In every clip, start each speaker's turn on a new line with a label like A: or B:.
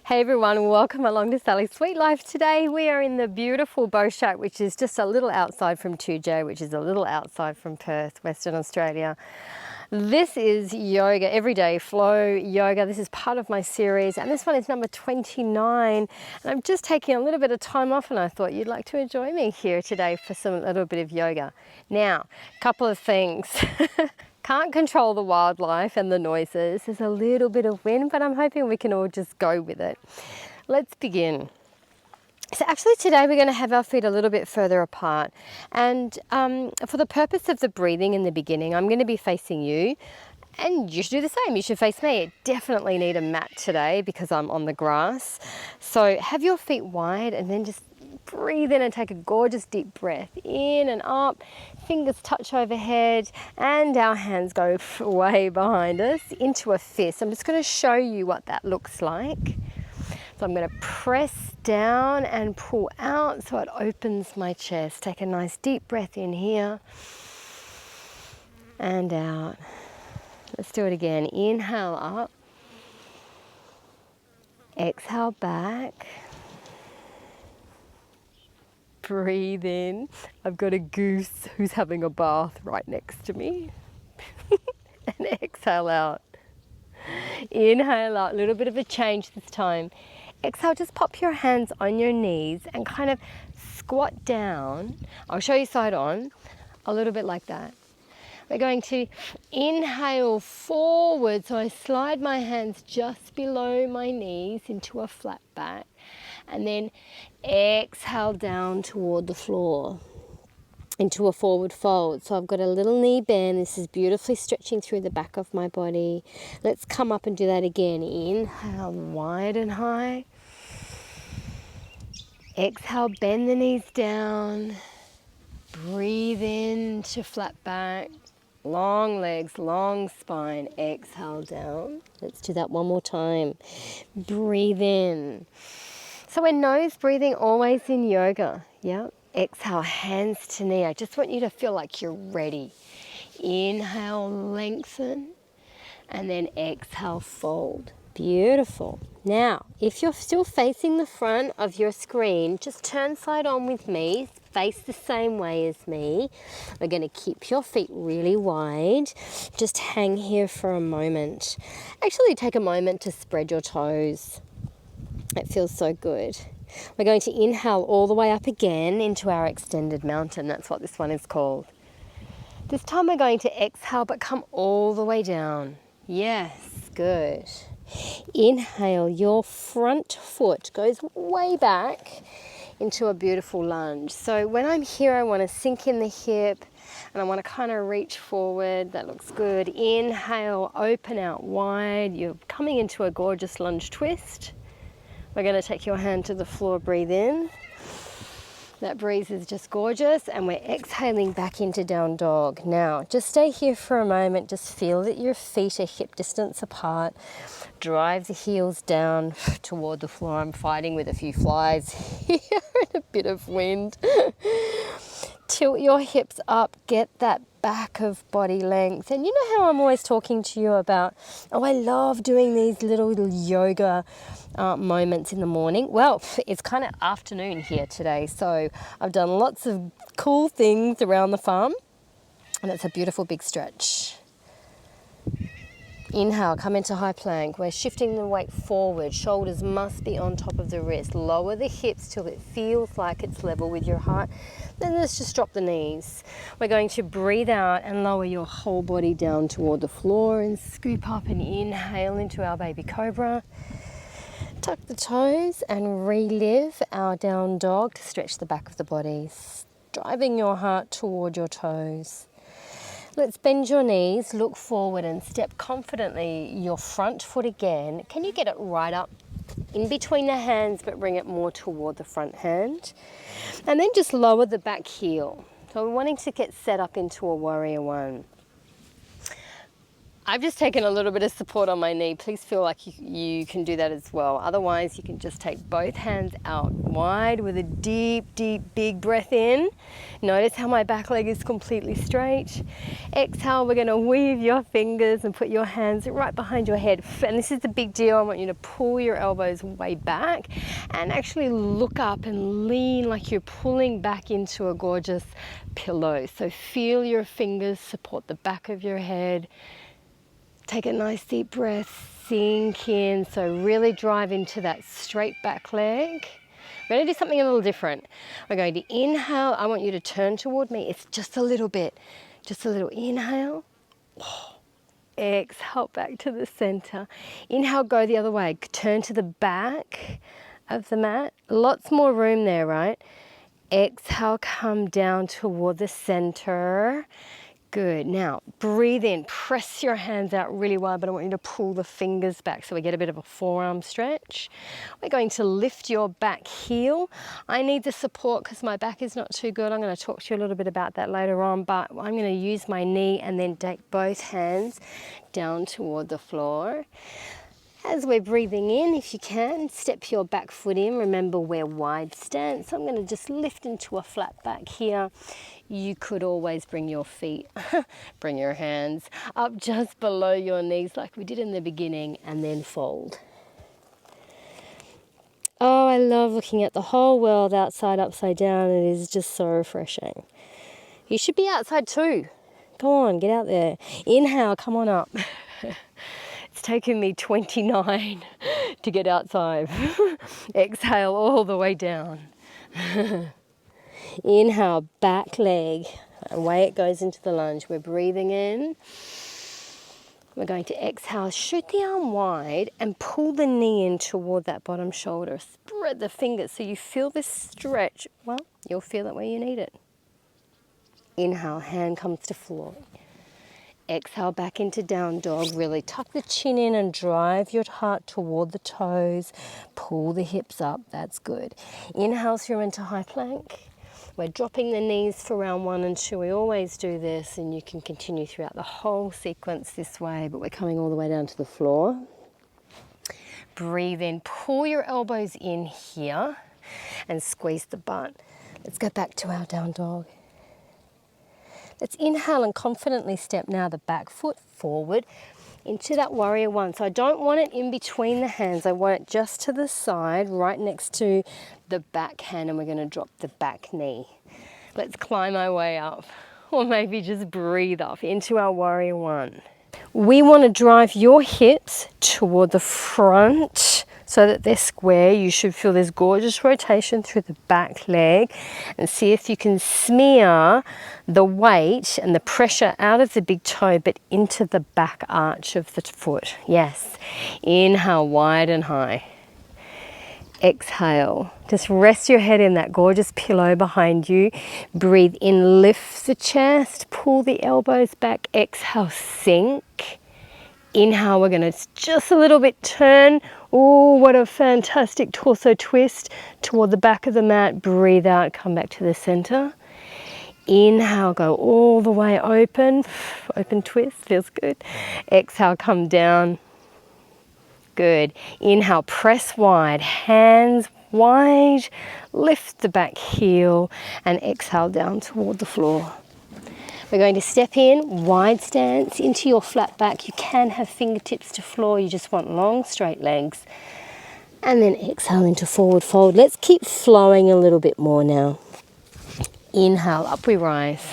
A: Hey everyone, welcome along to Sally's Sweet Life. Today we are in the beautiful BoShack, which is just a little outside from 2J, which is a little outside from Perth, Western Australia. This is yoga, everyday flow yoga. This is part of my series, and this one is number 29. And I'm just taking a little bit of time off, and I thought you'd like to join me here today for a little bit of yoga. Now, a couple of things. Can't control the wildlife and the noises. There's a little bit of wind, but I'm hoping we can all just go with it. Let's begin. So actually today we're going to have our feet a little bit further apart. And for the purpose of the breathing in the beginning, I'm going to be facing you. And you should do the same. You should face me. I definitely need a mat today because I'm on the grass. So have your feet wide and then just breathe in and take a gorgeous deep breath in and up. Fingers touch overhead and our hands go way behind us into a fist. I'm just going to show you what that looks like. So I'm going to press down and pull out so it opens my chest. Take a nice deep breath in here and out. Let's do it again. Inhale up. Exhale back. Breathe in. I've got a goose who's having a bath right next to me. And exhale out. Inhale out. A little bit of a change this time. Exhale, just pop your hands on your knees and kind of squat down. I'll show you side on. A little bit like that. We're going to inhale forward, so I slide my hands just below my knees into a flat back, and then exhale down toward the floor into a forward fold. So I've got a little knee bend. This is beautifully stretching through the back of my body. Let's come up and do that again. Inhale wide and high. Exhale, bend the knees down. Breathe in to flat back. Long legs, long spine. Exhale down. Let's do that one more time. Breathe in. So we're nose breathing always in yoga. Yeah. Exhale, hands to knee. I just want you to feel like you're ready. Inhale, lengthen. And then exhale, fold. Beautiful. Now, if you're still facing the front of your screen, just turn side on with me. Face the same way as me. We're going to keep your feet really wide. Just hang here for a moment. Actually, take a moment to spread your toes. It feels so good. We're going to inhale all the way up again into our extended mountain. That's what this one is called. This time we're going to exhale, but come all the way down. Yes, good. Inhale, your front foot goes way back into a beautiful lunge. So when I'm here, I want to sink in the hip and I want to kind of reach forward. That looks good. Inhale, open out wide. You're coming into a gorgeous lunge twist. We're going to take your hand to the floor, breathe in. That breeze is just gorgeous, and we're exhaling back into down dog. Now, just stay here for a moment. Just feel that your feet are hip distance apart. Drive the heels down toward the floor. I'm fighting with a few flies here and a bit of wind. Tilt your hips up, get that back of body length. And you know how I'm always talking to you about, oh, I love doing these little yoga moments in the morning. Well, it's kind of afternoon here today, so I've done lots of cool things around the farm, and it's a beautiful big stretch. Inhale, come into high plank. We're shifting the weight forward. Shoulders must be on top of the wrist. Lower the hips till it feels like it's level with your heart. Then let's just drop the knees. We're going to breathe out and lower your whole body down toward the floor and scoop up and inhale into our baby cobra. Tuck the toes and relive our down dog to stretch the back of the body, driving your heart toward your toes. Let's bend your knees, look forward and step confidently your front foot again. Can you get it right up in between the hands but bring it more toward the front hand? And then just lower the back heel. So we're wanting to get set up into a warrior one. I've just taken a little bit of support on my knee. Please feel like you can do that as well. Otherwise, you can just take both hands out wide with a deep, deep, big breath in. Notice how my back leg is completely straight. Exhale, we're going to weave your fingers and put your hands right behind your head. And this is the big deal. I want you to pull your elbows way back and actually look up and lean like you're pulling back into a gorgeous pillow. So feel your fingers support the back of your head. Take a nice deep breath, sink in. So really drive into that straight back leg. We're going to do something a little different. We're going to inhale. I want you to turn toward me. It's just a little bit. Just a little inhale. Exhale back to the center. Inhale, go the other way. Turn to the back of the mat. Lots more room there, right? Exhale, come down toward the center. Good. Now, breathe in. Press your hands out really wide, but I want you to pull the fingers back so we get a bit of a forearm stretch. We're going to lift your back heel. I need the support because my back is not too good. I'm going to talk to you a little bit about that later on, but I'm going to use my knee and then take both hands down toward the floor. As we're breathing in, if you can, step your back foot in. Remember, we're wide stance. I'm going to just lift into a flat back here. You could always bring your feet, bring your hands up just below your knees like we did in the beginning, and then fold. Oh, I love looking at the whole world outside, upside down. It is just so refreshing. You should be outside too. Go on, get out there. Inhale, come on up. It's taken me 29 to get outside. Exhale all the way down. Inhale, back leg. Away it goes into the lunge. We're breathing in. We're going to exhale, shoot the arm wide and pull the knee in toward that bottom shoulder. Spread the fingers so you feel this stretch. Well, you'll feel it where you need it. Inhale, hand comes to floor. Exhale back into down dog. Really tuck the chin in and drive your heart toward the toes. Pull the hips up. That's good. Inhale through into high plank. We're dropping the knees for round 1 and 2. We always do this, and you can continue throughout the whole sequence this way, but we're coming all the way down to the floor. Breathe in. Pull your elbows in here and squeeze the butt. Let's go back to our down dog. Let's inhale and confidently step now the back foot forward into that warrior 1. So I don't want it in between the hands. I want it just to the side, right next to the back hand, and we're going to drop the back knee. Let's climb our way up, or maybe just breathe up into our warrior 1. We want to drive your hips toward the front so that they're square. You should feel this gorgeous rotation through the back leg, and see if you can smear the weight and the pressure out of the big toe but into the back arch of the foot. Yes. Inhale wide and high. Exhale. Just rest your head in that gorgeous pillow behind you. Breathe in, lift the chest, pull the elbows back. Exhale, sink. Inhale, we're going to just a little bit turn. Oh, what a fantastic torso twist toward the back of the mat. Breathe out, come back to the center. Inhale, go all the way open. Open twist, feels good. Exhale, come down. Good. Inhale, press wide, hands wide. Lift the back heel and exhale down toward the floor. We're going to step in, wide stance into your flat back. You can have fingertips to floor. You just want long, straight legs. And then exhale into forward fold. Let's keep flowing a little bit more now. Inhale, up we rise.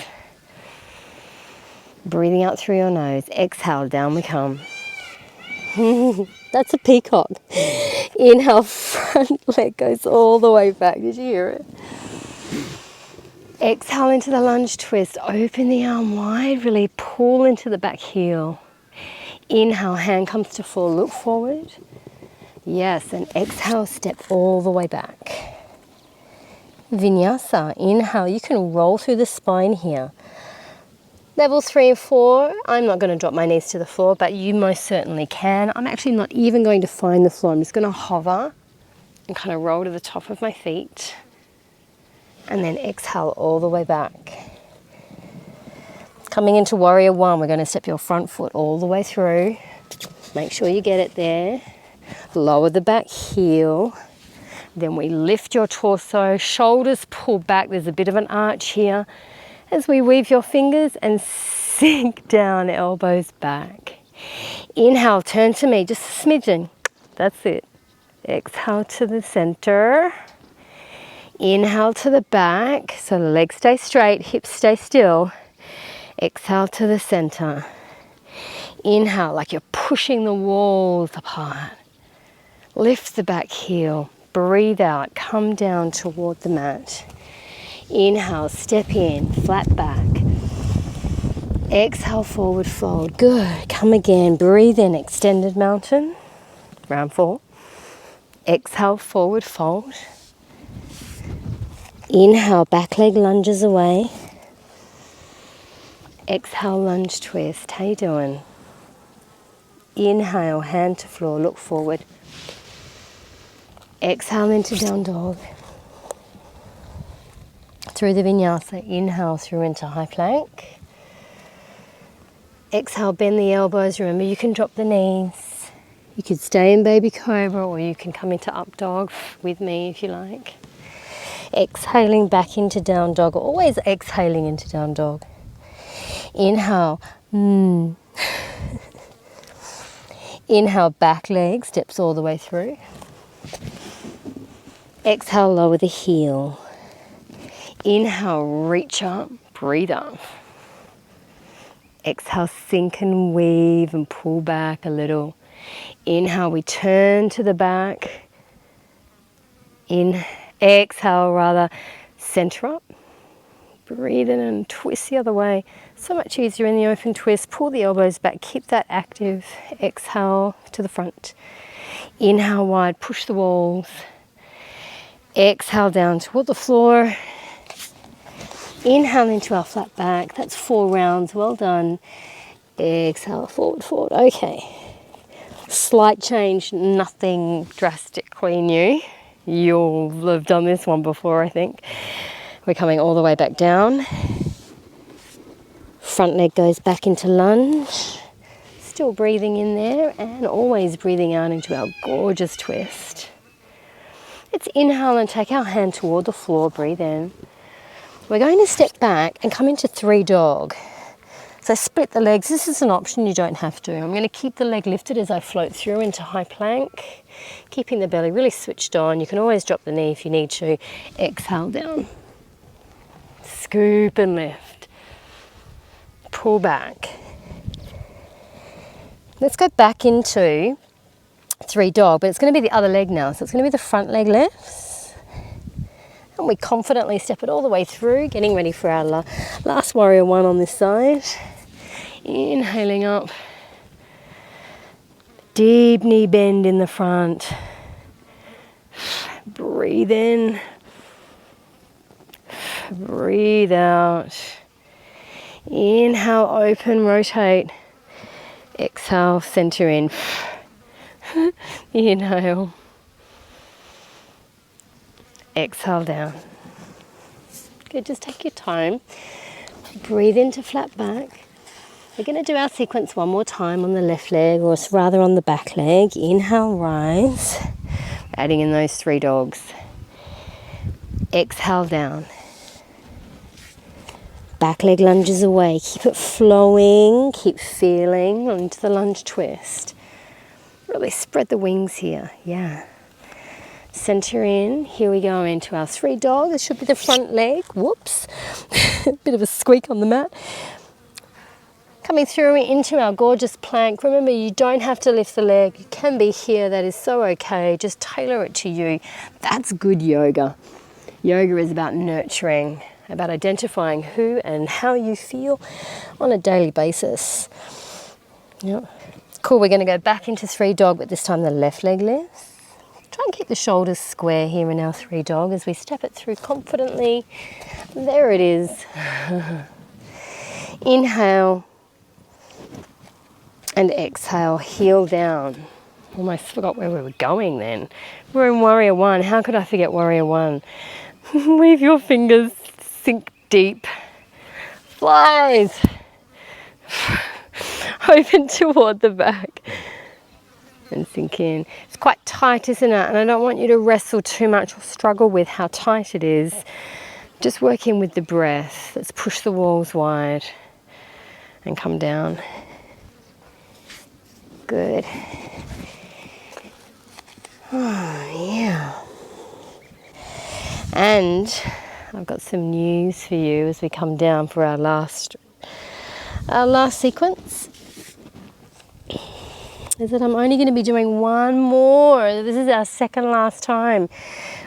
A: Breathing out through your nose. Exhale, down we come. That's a peacock. Inhale, front leg goes all the way back. Did you hear it? Exhale into the lunge twist. Open the arm wide. Really pull into the back heel. Inhale, hand comes to full. Look forward. Yes, and exhale, step all the way back. Vinyasa. Inhale. You can roll through the spine here. Level 3 and 4, I'm not going to drop my knees to the floor, but you most certainly can. I'm actually not even going to find the floor. I'm just going to hover and kind of roll to the top of my feet. And then exhale all the way back. Coming into warrior one, we're going to step your front foot all the way through. Make sure you get it there. Lower the back heel. Then we lift your torso, shoulders pull back. There's a bit of an arch here as we weave your fingers and sink down, elbows back. Inhale, turn to me, just a smidgen. That's it. Exhale to the center. Inhale to the back, so the legs stay straight, hips stay still. Exhale to the center. Inhale like you're pushing the walls apart. Lift the back heel. Breathe out, come down toward the mat. Inhale, step in, flat back. Exhale, forward fold. Good. Come again, breathe in, extended mountain. Round 4. Exhale, forward fold. Inhale, back leg lunges away. Exhale, lunge twist. How you doing? Inhale, hand to floor, look forward. Exhale into down dog. Through the vinyasa, inhale through into high plank. Exhale, bend the elbows. Remember, you can drop the knees. You could stay in baby cobra or you can come into up dog with me if you like. Exhaling back into down dog, always exhaling into down dog. Inhale. Inhale, back leg steps all the way through. Exhale, lower the heel. Inhale, reach up, breathe up. Exhale, sink and weave and pull back a little. Inhale, we turn to the back. Exhale, center up. Breathe in and twist the other way. So much easier in the open twist. Pull the elbows back, keep that active. Exhale to the front. Inhale wide, push the walls. Exhale down toward the floor. Inhale into our flat back. That's 4 rounds. Well done. Exhale, forward, forward. Okay. Slight change, nothing drastically new. You'll have done this one before, I think. We're coming all the way back down. Front leg goes back into lunge. Still breathing in there and always breathing out into our gorgeous twist. Let's inhale and take our hand toward the floor, breathe in. We're going to step back and come into 3 dog. So split the legs, this is an option, you don't have to. I'm going to keep the leg lifted as I float through into high plank, keeping the belly really switched on. You can always drop the knee if you need to. Exhale down. Scoop and lift. Pull back. Let's go back into 3 dog, but it's going to be the other leg now. So it's going to be the front leg lifts. And we confidently step it all the way through, getting ready for our last warrior one on this side. Inhaling up. Deep knee bend in the front. Breathe in. Breathe out. Inhale, open, rotate. Exhale, center in. Inhale. Exhale down. Good, just take your time. Breathe into flat back. We're going to do our sequence one more time on the left leg, or rather on the back leg. Inhale, rise. Adding in those 3 dogs. Exhale down. Back leg lunges away. Keep it flowing. Keep feeling into the lunge twist. Really spread the wings here. Yeah. Center in. Here we go into our 3 dog. This should be the front leg. Whoops. Bit of a squeak on the mat. Coming through into our gorgeous plank. Remember, you don't have to lift the leg. You can be here. That is so okay. Just tailor it to you. That's good yoga. Yoga is about nurturing, about identifying who and how you feel on a daily basis. Yep. Cool, we're going to go back into 3 dog, but this time the left leg lifts. Try and keep the shoulders square here in our 3 dog as we step it through confidently. There it is. Inhale and exhale, heel down. Almost forgot where we were going then. We're in warrior one. How could I forget warrior one? Weave your fingers, sink deep. Flies. Open toward the back. And sink in. It's quite tight, isn't it? And I don't want you to wrestle too much or struggle with how tight it is. Just work in with the breath. Let's push the walls wide and come down. Good. Oh, yeah. And I've got some news for you as we come down for our last sequence. Is that I'm only going to be doing one more. This is our second last time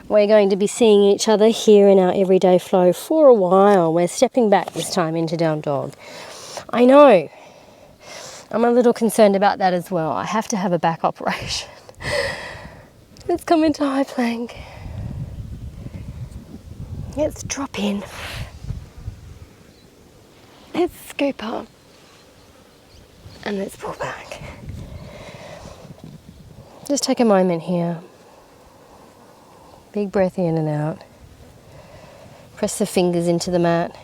A: we're going to be seeing each other here in our everyday flow for a while. We're stepping back this time into down dog. I know. I'm a little concerned about that as well. I have to have a back operation. Let's come into high plank. Let's drop in. Let's scoop up. And let's pull back. Just take a moment here. Big breath in and out. Press the fingers into the mat.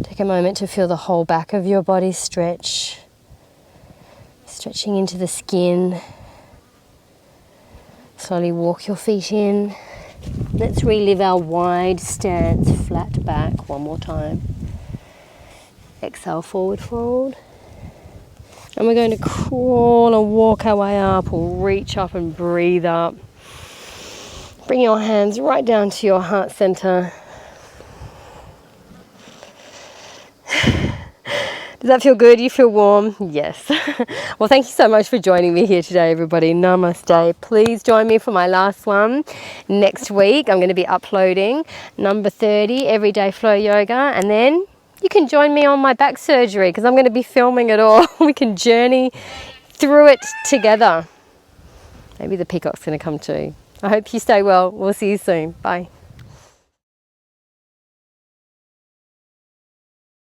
A: Take a moment to feel the whole back of your body stretch. Stretching into the skin. Slowly walk your feet in. Let's relive our wide stance, flat back one more time. Exhale, forward fold. And we're going to crawl and walk our way up or reach up and breathe up. Bring your hands right down to your heart center. Does that feel good? You feel warm? Yes. Well, thank you so much for joining me here today, everybody. Namaste. Please join me for my last one next week. I'm going to be uploading number 30, Everyday Flow Yoga, and then you can join me on my back surgery because I'm going to be filming it all. We can journey through it together. Maybe the peacock's going to come too. I hope you stay well. We'll see you soon. Bye.